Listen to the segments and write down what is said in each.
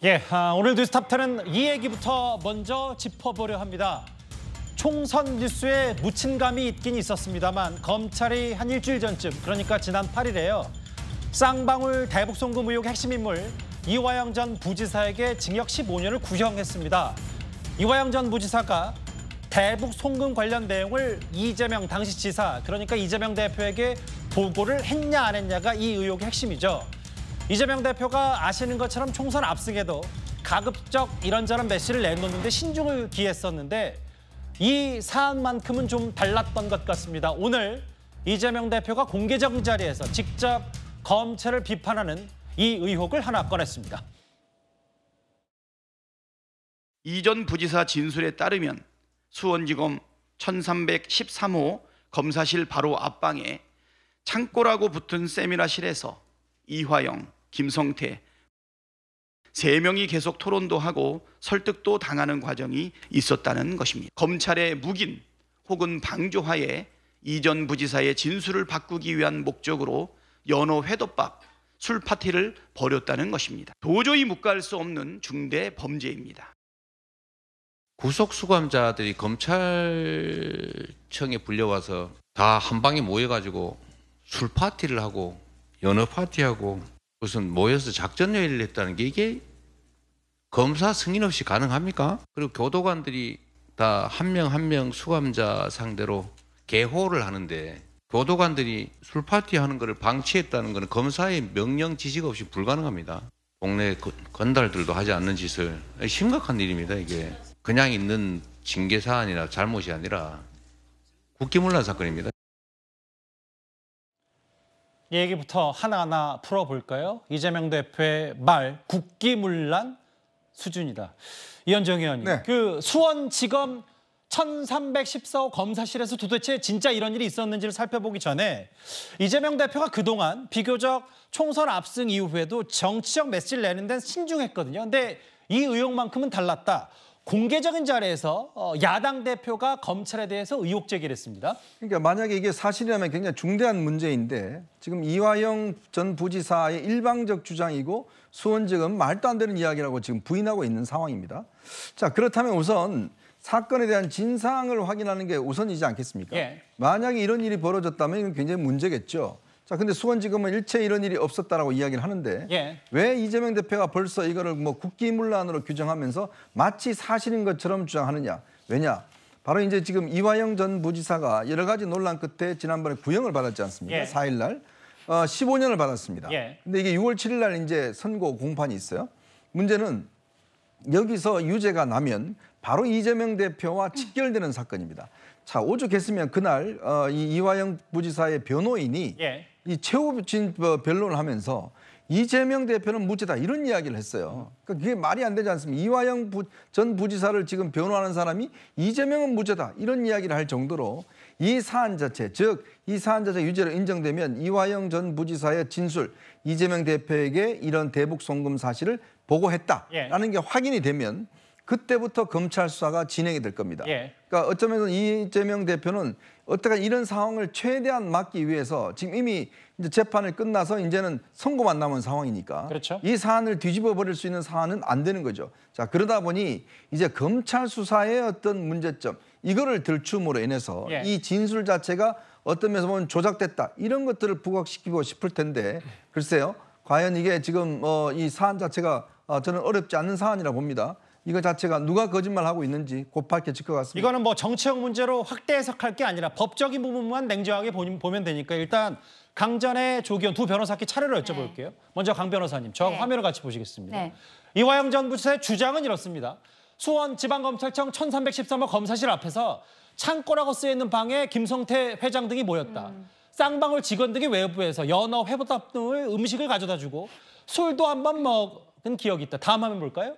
예, 오늘 뉴스탑10은 이 얘기부터 먼저 짚어보려 합니다. 총선 뉴스에 묻힌 감이 있긴 있었습니다만 검찰이 한 일주일 전쯤, 그러니까 지난 8일에요. 쌍방울 대북송금 의혹 핵심 인물 이화영 전 부지사에게 징역 15년을 구형했습니다. 이화영 전 부지사가 대북송금 관련 내용을 이재명 당시 지사, 그러니까 이재명 대표에게 보고를 했냐 안 했냐가 이 의혹의 핵심이죠. 이재명 대표가 아시는 것처럼 총선 앞승에도 가급적 이런저런 메시지를 내놓는데 신중을 기했었는데 이 사안만큼은 좀 달랐던 것 같습니다. 오늘 이재명 대표가 공개적인 자리에서 직접 검찰을 비판하는 이 의혹을 하나 꺼냈습니다. 이 전 부지사 진술에 따르면 수원지검 1313호 검사실 바로 앞방에 창고라고 붙은 세미나실에서 이화영, 김성태 3명이 계속 토론도 하고 설득도 당하는 과정이 있었다는 것입니다. 검찰의 묵인 혹은 방조하에 이 전 부지사의 진술을 바꾸기 위한 목적으로 연어 회덮밥, 술 파티를 벌였다는 것입니다. 도저히 묵과할 수 없는 중대 범죄입니다. 구속수감자들이 검찰청에 불려와서 다 한 방에 모여가지고 술 파티를 하고 연어 파티하고 무슨 모여서 작전 회의를 했다는 게 이게 검사 승인 없이 가능합니까? 그리고 교도관들이 다 한 명 한 명 수감자 상대로 개호를 하는데 교도관들이 술 파티 하는 것을 방치했다는 것은 검사의 명령 지시가 없이 불가능합니다. 동네 건달들도 하지 않는 짓을, 심각한 일입니다. 이게 그냥 있는 징계 사안이나 잘못이 아니라 국기문란 사건입니다. 이 얘기부터 하나하나 풀어볼까요? 이재명 대표의 말, 국기문란 수준이다. 이현정 의원님, 네. 그 수원지검 1314호 검사실에서 도대체 진짜 이런 일이 있었는지를 살펴보기 전에 이재명 대표가 그동안 비교적 총선 압승 이후에도 정치적 메시지를 내는 데는 신중했거든요. 근데 이 의혹만큼은 달랐다. 공개적인 자리에서 야당 대표가 검찰에 대해서 의혹 제기를 했습니다. 그러니까 만약에 이게 사실이라면 굉장히 중대한 문제인데 지금 이화영 전 부지사의 일방적 주장이고 수원지검은 말도 안 되는 이야기라고 지금 부인하고 있는 상황입니다. 자, 그렇다면 우선 사건에 대한 진상을 확인하는 게 우선이지 않겠습니까? 예. 만약에 이런 일이 벌어졌다면 이건 굉장히 문제겠죠. 자, 근데 수원지검은 일체 이런 일이 없었다라고 이야기를 하는데 예. 왜 이재명 대표가 벌써 이거를 뭐 국기문란으로 규정하면서 마치 사실인 것처럼 주장하느냐? 왜냐? 바로 이제 지금 이화영 전 부지사가 여러 가지 논란 끝에 지난번에 구형을 받았지 않습니까? 예. 4일 날 15년을 받았습니다. 예. 근데 이게 6월 7일 날 이제 선고 공판이 있어요. 문제는 여기서 유죄가 나면 바로 이재명 대표와 직결되는 사건입니다. 자, 오죽했으면 그날 이 이화영 부지사의 변호인이 예. 이 최후진 변론을 하면서 이재명 대표는 무죄다 이런 이야기를 했어요. 그러니까 그게 말이 안 되지 않습니까? 이화영 전 부지사를 지금 변호하는 사람이 이재명은 무죄다 이런 이야기를 할 정도로 이 사안 자체, 즉 이 사안 자체 유죄로 인정되면 이화영 전 부지사의 진술, 이재명 대표에게 이런 대북 송금 사실을 보고했다라는 게 확인이 되면 그때부터 검찰 수사가 진행이 될 겁니다. 예. 그러니까 어쩌면 이재명 대표는 어떻게 이런 상황을 최대한 막기 위해서 지금 이미 이제 재판을 끝나서 이제는 선고만 남은 상황이니까 그렇죠. 이 사안을 뒤집어 버릴 수 있는 사안은 안 되는 거죠. 자, 그러다 보니 이제 검찰 수사의 어떤 문제점 이거를 들춤으로 인해서 예. 이 진술 자체가 어떤 면에서 보면 조작됐다 이런 것들을 부각시키고 싶을 텐데 글쎄요. 과연 이게 지금 이 사안 자체가 저는 어렵지 않은 사안이라 봅니다. 이거 자체가 누가 거짓말하고 있는지 곧 밝혀질 것 같습니다. 이거는 뭐 정치적 문제로 확대 해석할 게 아니라 법적인 부분만 냉정하게 보면 되니까 일단 강전의 조기현 두 변호사께 차례로 여쭤볼게요. 네. 먼저 강 변호사님, 저하고 화면을 같이 보시겠습니다. 네. 이화영 전 부지사의 주장은 이렇습니다. 수원지방검찰청 1313호 검사실 앞에서 창고라고 쓰여있는 방에 김성태 회장 등이 모였다. 쌍방울 직원 등이 외부에서 연어, 회보답 등을 음식을 가져다주고 술도 한번 먹은 기억이 있다. 다음 화면 볼까요?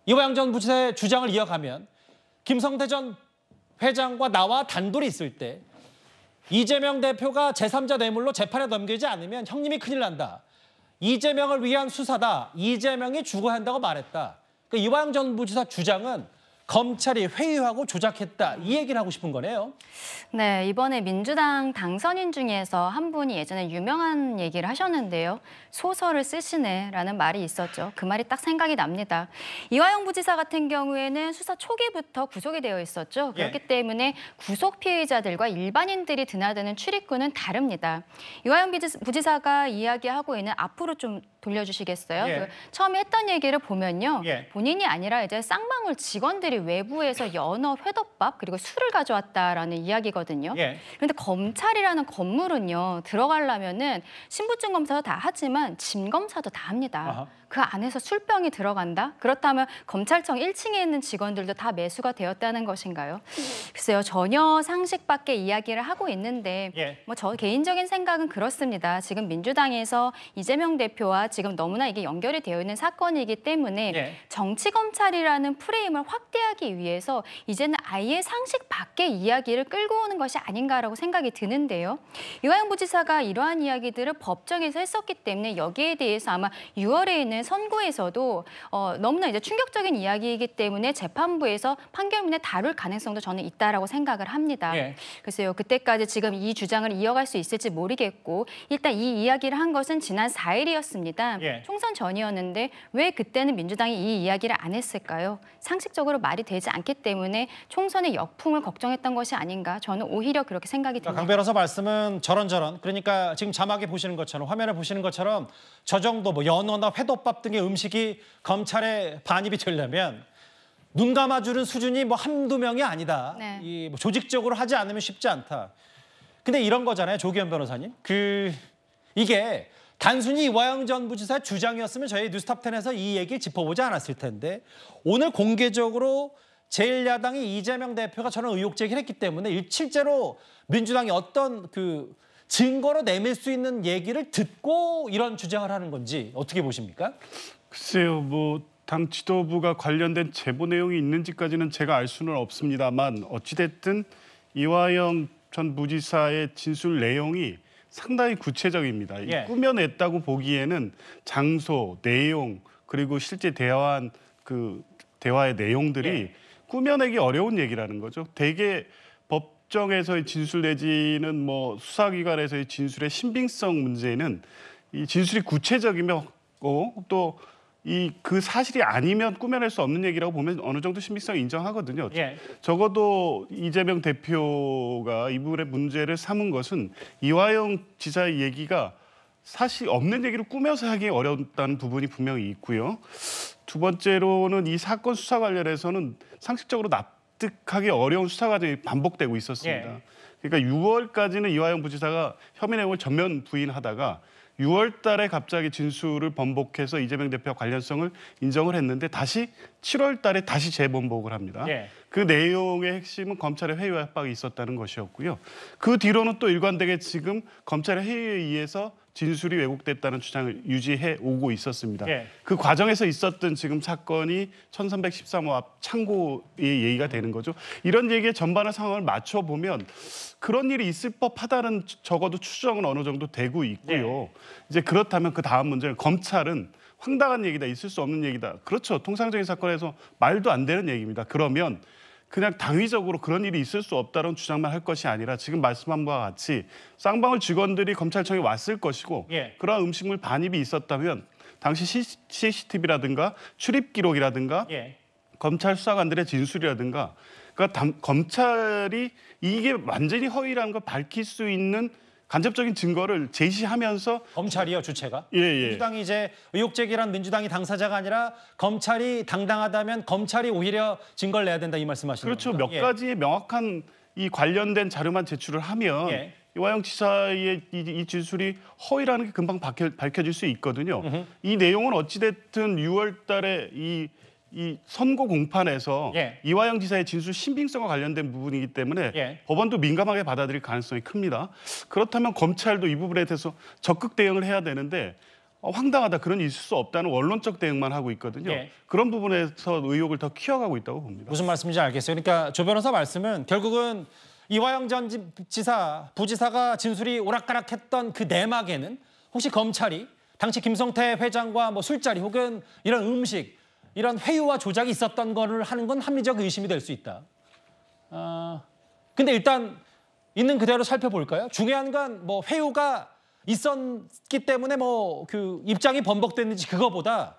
이화영 전 부지사의 주장을 이어가면 김성태 전 회장과 나와 단둘이 있을 때 이재명 대표가 제3자 뇌물로 재판에 넘기지 않으면 형님이 큰일 난다. 이재명을 위한 수사다. 이재명이 죽어야 한다고 말했다. 그러니까 이화영 전 부지사 주장은 검찰이 회유하고 조작했다 이 얘기를 하고 싶은 거네요. 네, 이번에 민주당 당선인 중에서 한 분이 예전에 유명한 얘기를 하셨는데요. 소설을 쓰시네라는 말이 있었죠. 그 말이 딱 생각이 납니다. 이화영 부지사 같은 경우에는 수사 초기부터 구속이 되어 있었죠. 그렇기 때문에 구속 피의자들과 일반인들이 드나드는 출입구는 다릅니다. 이화영 부지사가 이야기하고 있는 앞으로 좀 돌려주시겠어요? 예. 그 처음에 했던 얘기를 보면요. 예. 본인이 아니라 이제 쌍방울 직원들이 외부에서 연어, 회덮밥 그리고 술을 가져왔다라는 이야기거든요. 예. 그런데 검찰이라는 건물은요. 들어가려면은 신분증 검사도 다 하지만 짐 검사도 다 합니다. 아하. 그 안에서 술병이 들어간다? 그렇다면 검찰청 1층에 있는 직원들도 다 매수가 되었다는 것인가요? 글쎄요. 전혀 상식 밖의 이야기를 하고 있는데 예. 뭐 저 개인적인 생각은 그렇습니다. 지금 민주당에서 이재명 대표와 지금 너무나 이게 연결이 되어 있는 사건이기 때문에 예. 정치검찰이라는 프레임을 확대하기 위해서 이제는 아예 상식 밖의 이야기를 끌고 오는 것이 아닌가라고 생각이 드는데요. 이화영 부지사가 이러한 이야기들을 법정에서 했었기 때문에 여기에 대해서 아마 6월에 있는 선고에서도 너무나 이제 충격적인 이야기이기 때문에 재판부에서 판결문에 다룰 가능성도 저는 있다라고 생각을 합니다. 예. 글쎄요, 그때까지 지금 이 주장을 이어갈 수 있을지 모르겠고 일단 이 이야기를 한 것은 지난 4일이었습니다. 예. 총선 전이었는데 왜 그때는 민주당이 이 이야기를 안 했을까요? 상식적으로 말이 되지 않기 때문에 총선의 역풍을 걱정했던 것이 아닌가 저는 오히려 그렇게 생각이 듭니다. 강 변호사 말씀은 저런저런 그러니까 지금 자막에 보시는 것처럼 화면에 보시는 것처럼 저 정도 뭐 연어나 회덮밥 등의 음식이 검찰에 반입이 되려면 눈 감아주는 수준이 뭐 한두 명이 아니다. 네. 이 뭐 조직적으로 하지 않으면 쉽지 않다. 근데 이런 거잖아요, 조기현 변호사님. 이게 단순히 이화영 전 부지사의 주장이었으면 저희 뉴스탑10에서 이 얘기를 짚어보지 않았을 텐데 오늘 공개적으로 제1야당이 이재명 대표가 저런 의혹 제기를 했기 때문에 실제로 민주당이 어떤 증거로 내밀 수 있는 얘기를 듣고 이런 주장을 하는 건지 어떻게 보십니까? 글쎄요, 뭐 당 지도부가 관련된 제보 내용이 있는지까지는 제가 알 수는 없습니다만 어찌됐든 이화영 전 부지사의 진술 내용이 상당히 구체적입니다. 예. 꾸며냈다고 보기에는 장소, 내용 그리고 실제 대화한 그 대화의 내용들이 예. 꾸며내기 어려운 얘기라는 거죠. 대개 법정에서의 진술 내지는 뭐 수사기관에서의 진술의 신빙성 문제는 이 진술이 구체적이며 또 그 사실이 아니면 꾸며낼 수 없는 얘기라고 보면 어느 정도 신빙성 인정하거든요. 예. 적어도 이재명 대표가 이 부분의 문제를 삼은 것은 이화영 지사의 얘기가 사실 없는 얘기를 꾸며서 하기 어렵다는 부분이 분명히 있고요. 두 번째로는 이 사건 수사 관련해서는 상식적으로 납득하기 어려운 수사 과정이 반복되고 있었습니다. 예. 그러니까 6월까지는 이화영 부지사가 혐의 내용을 전면 부인하다가 6월 달에 갑자기 진술을 번복해서 이재명 대표와 관련성을 인정을 했는데 다시 7월 달에 다시 재번복을 합니다. 예. 그 내용의 핵심은 검찰의 회유와 협박이 있었다는 것이었고요. 그 뒤로는 또 일관되게 지금 검찰의 회유에 의해서 진술이 왜곡됐다는 주장을 유지해 오고 있었습니다. 예. 그 과정에서 있었던 지금 사건이 1313호 앞 창고의 얘기가 되는 거죠. 이런 얘기의 전반의 상황을 맞춰보면 그런 일이 있을 법하다는 적어도 추정은 어느 정도 되고 있고요. 이제 그렇다면 그 다음 문제는 검찰은 황당한 얘기다, 있을 수 없는 얘기다. 그렇죠. 통상적인 사건에서 말도 안 되는 얘기입니다. 그러면 그냥 당위적으로 그런 일이 있을 수 없다는 주장만 할 것이 아니라 지금 말씀한 바와 같이 쌍방울 직원들이 검찰청에 왔을 것이고 예. 그러한 음식물 반입이 있었다면 당시 CCTV라든가 출입 기록이라든가 예. 검찰 수사관들의 진술이라든가 그러니까 검찰이 이게 완전히 허위라는 걸 밝힐 수 있는 간접적인 증거를 제시하면서 검찰이요, 주체가? 예. 민주당이 이제 의혹 제기란 민주당이 당사자가 아니라 검찰이 당당하다면 검찰이 오히려 증거를 내야 된다 이 말씀하시는 그렇죠. 겁니까? 몇 가지의 명확한 이 관련된 자료만 제출을 하면 예. 이화영 지사의 이 진술이 허위라는 게 금방 밝혀질 수 있거든요. 이 내용은 어찌됐든 6월 달에 이 선고 공판에서 예. 이화영 지사의 진술 신빙성과 관련된 부분이기 때문에 예. 법원도 민감하게 받아들일 가능성이 큽니다. 그렇다면 검찰도 이 부분에 대해서 적극 대응을 해야 되는데 황당하다, 그런 일이 있을 수 없다는 원론적 대응만 하고 있거든요. 예. 그런 부분에서 의혹을 더 키워가고 있다고 봅니다. 무슨 말씀인지 알겠어요. 그러니까 조 변호사 말씀은 결국은 이화영 전 부지사가 진술이 오락가락했던 그 내막에는 혹시 검찰이 당시 김성태 회장과 뭐 술자리 혹은 이런 음식 이런 회유와 조작이 있었던 거를 하는 건 합리적 의심이 될 수 있다. 근데 일단 있는 그대로 살펴볼까요? 중요한 건 뭐 회유가 있었기 때문에 뭐 그 입장이 번복됐는지 그거보다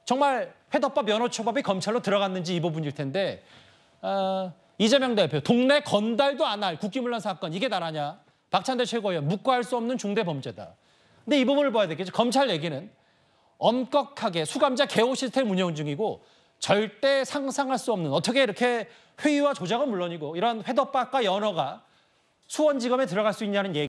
정말 회덮밥 면허초밥이 검찰로 들어갔는지 이 부분일 텐데 이재명 대표 동네 건달도 안 할 국기문란 사건 이게 나라냐? 박찬대 최고위원 묵과할 수 없는 중대 범죄다. 근데 이 부분을 봐야 되겠죠. 검찰 얘기는 엄격하게 수감자 개호 시스템 운영 중이고 절대 상상할 수 없는 어떻게 이렇게 회유와 조작은 물론이고 이런 회덮밥과 연어가 수원지검에 들어갈 수 있냐는 얘기.